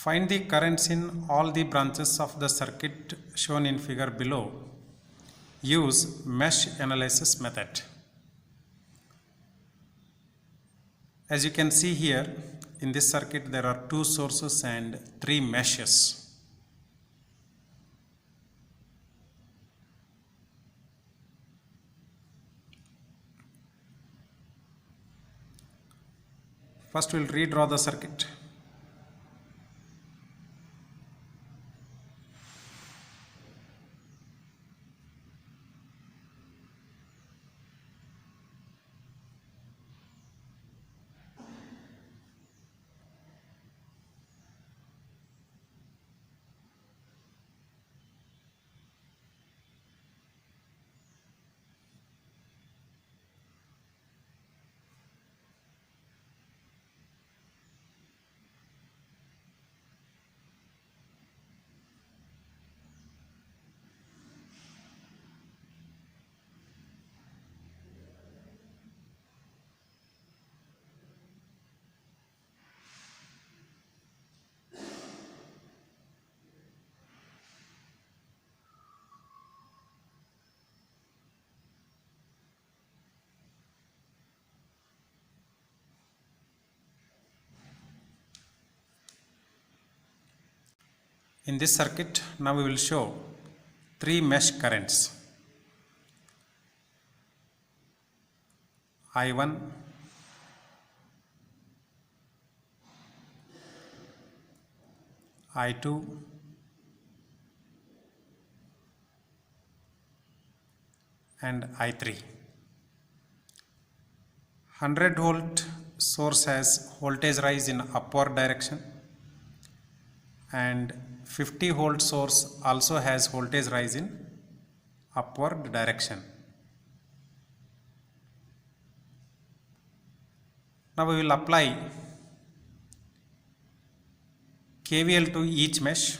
Find the currents in all the branches of the circuit shown in figure below. Use mesh analysis method. As you can see here, in this circuit there are two sources and three meshes. First we will redraw the circuit. In this circuit, now we will show three mesh currents. I1, I2, and I3. 100 volt source has voltage rise in upward direction, and 50 volt source also has voltage rise in upward direction. Now we will apply KVL to each mesh.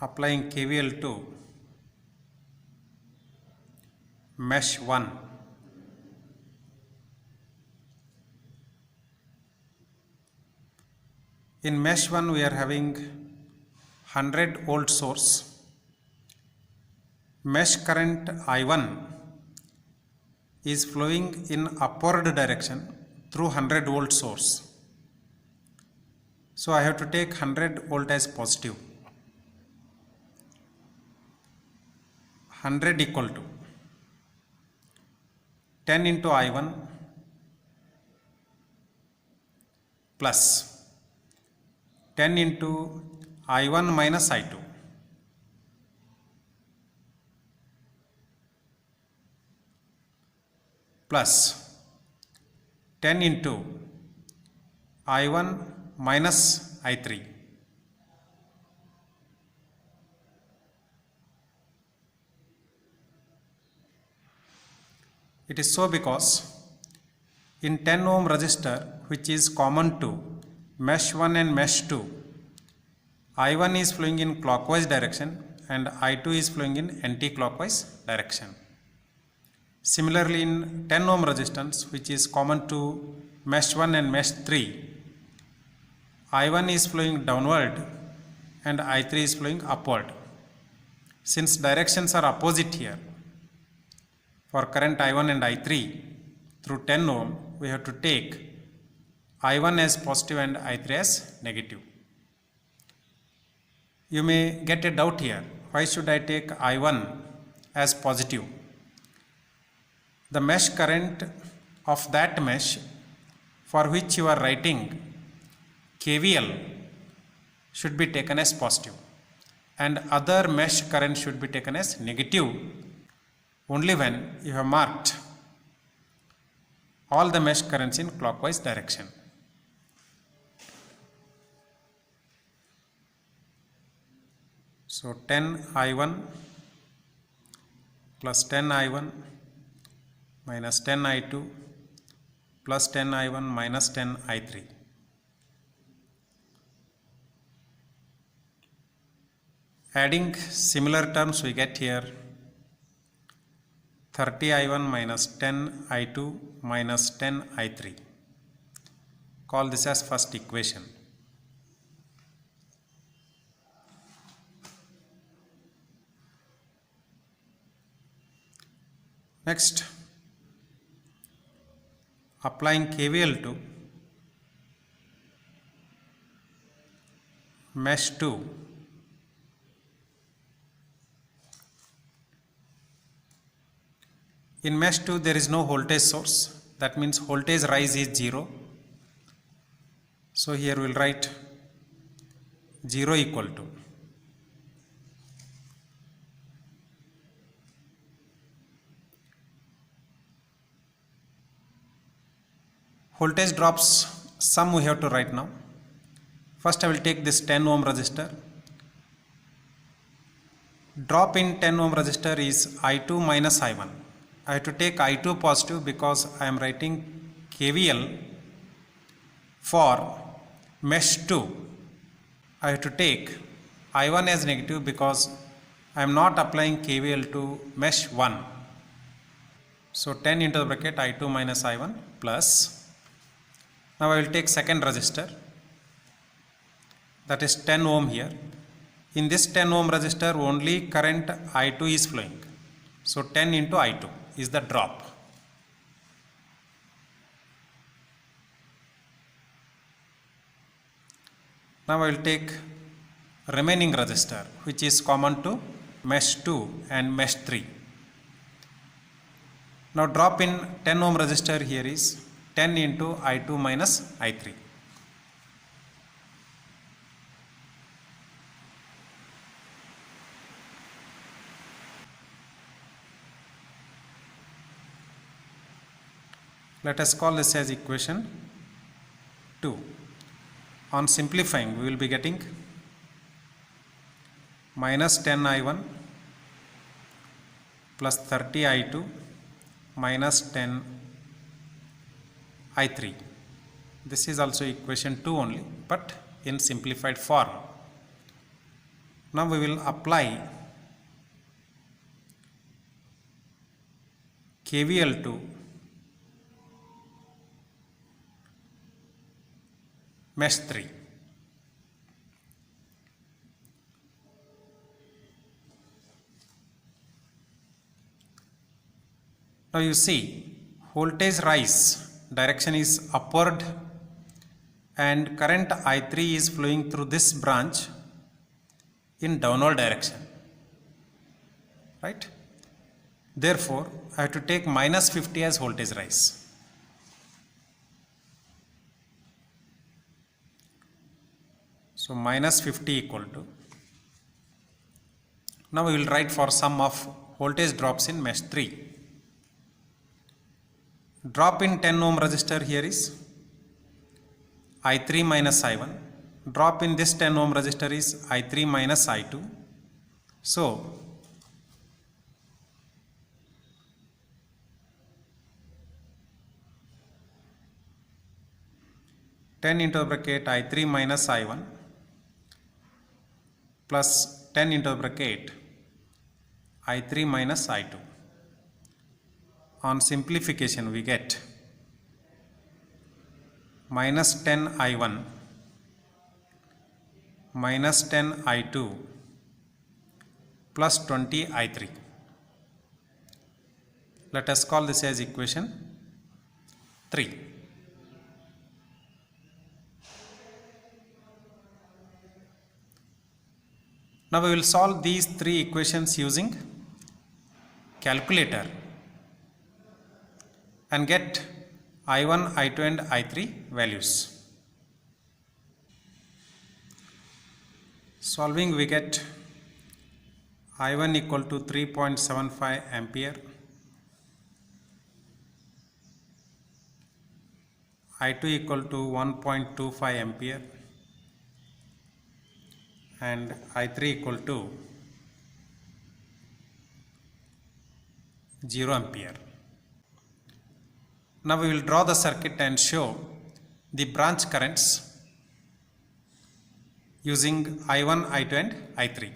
Applying KVL to mesh 1. In mesh 1 we are having 100 volt source. Mesh current I1 is flowing in upward direction through 100 volt source. So I have to take 100 volt as positive. 100 equal to 10 into I1 plus 10 into I1 minus I2 plus 10 into I1 minus I3 . It is so because in 10 ohm resistor, which is common to mesh 1 and mesh 2, I1 is flowing in clockwise direction and I2 is flowing in anti-clockwise direction. Similarly, in 10 ohm resistance, which is common to mesh 1 and mesh 3, I1 is flowing downward and I3 is flowing upward. Since directions are opposite here, for current I1 and I3 through 10 ohm, we have to take I1 as positive and I3 as negative. You may get a doubt here. Why should I take I1 as positive? The mesh current of that mesh for which you are writing KVL should be taken as positive, and other mesh current should be taken as negative only when you have marked all the mesh currents in clockwise direction. So 10 I1 plus 10 I1 minus 10 I2 plus 10 I1 minus 10 I3. Adding similar terms we get here 30 I1 minus 10 I2 minus 10 I3. Call this as first equation. Next, applying KVL to mesh 2. In mesh 2 there is no voltage source, that means voltage rise is 0. So here we will write 0 equal to voltage drops sum we have to write now. First I will take this 10 ohm resistor. Drop in 10 ohm resistor is I2 minus I1. I have to take I2 positive because I am writing KVL for mesh 2. I have to take I1 as negative because I am not applying KVL to mesh 1. So 10 into the bracket I2 minus I1 plus. Now I will take second resistor, that is 10 ohm here. In this 10 ohm resistor only current I2 is flowing. So 10 into I2 is the drop. Now I will take remaining resistor which is common to mesh 2 and mesh 3. Now drop in 10 ohm resistor here is 10 into I2 minus I3. Let us call this as equation 2. On simplifying we will be getting minus 10 I1 plus 30 I2 minus 10 I3. This is also equation 2 only, but in simplified form. Now we will apply KVL to mesh 3. Now you see voltage rise direction is upward and current I3 is flowing through this branch in downward direction, right? Therefore I have to take minus 50 as voltage rise. So minus 50 equal to, now we will write for sum of voltage drops in mesh 3. Drop in 10 ohm resistor here is I3 minus I1. Drop in this 10 ohm resistor is I3 minus I2. So ten into the bracket I3 minus I1 plus 10 into the bracket I3 minus I2. On simplification we get minus 10 I1 minus 10 I2 plus 20 I3. Let us call this as equation 3. Now we will solve these three equations using calculator and get I1, I2 and I3 values. Solving we get I1 equal to 3.75 ampere, I2 equal to 1.25 ampere and I3 equal to 0 ampere. Now we will draw the circuit and show the branch currents using I1, I2 and I3.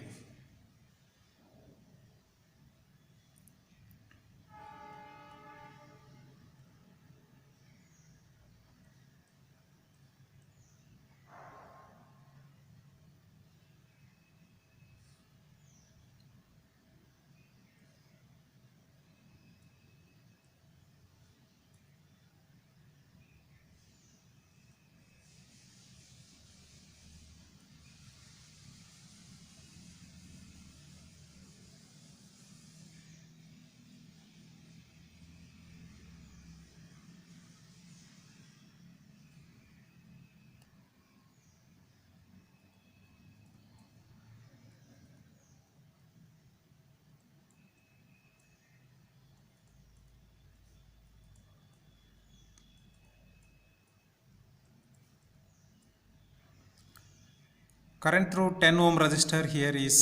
Current through 10 ohm resistor here is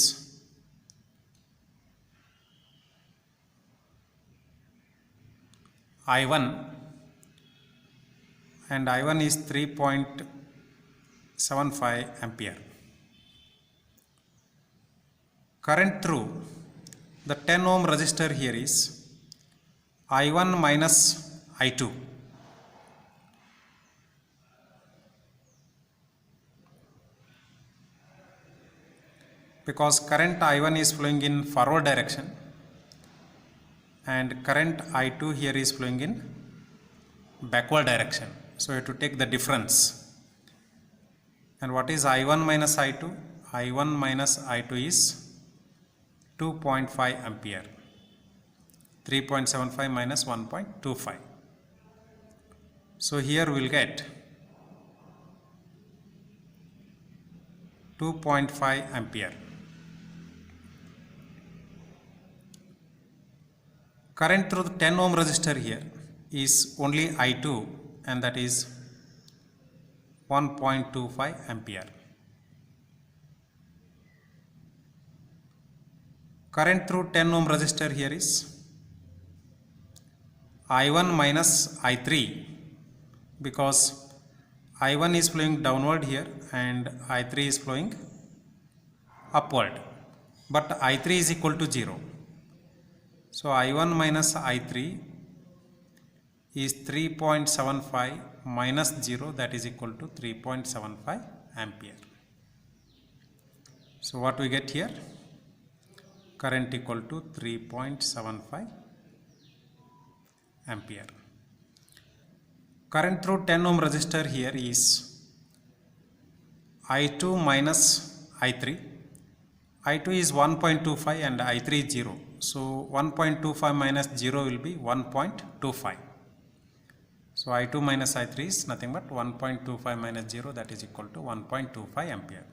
I1, and I1 is 3.75 ampere. Current through the 10 ohm resistor here is I1 minus I2. Because current I1 is flowing in forward direction and current I2 here is flowing in backward direction. So you have to take the difference. And what is I1 minus I2? I1 minus I2 is 2.5 ampere. 3.75 minus 1.25. So here we will get 2.5 ampere. Current through the 10 ohm resistor here is only I2, and that is 1.25 ampere. Current through 10 ohm resistor here is I1 minus I3, because I1 is flowing downward here and I3 is flowing upward, but I3 is equal to 0. So I1 minus I3 is 3.75 minus 0, that is equal to 3.75 ampere. So what we get here? Current equal to 3.75 ampere. Current through 10 ohm resistor here is I2 minus I3. I2 is 1.25 and I3 is 0. So 1.25 minus 0 will be 1.25. So I2 minus I3 is nothing but 1.25 minus 0, that is equal to 1.25 ampere.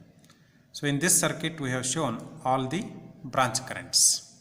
So in this circuit we have shown all the branch currents.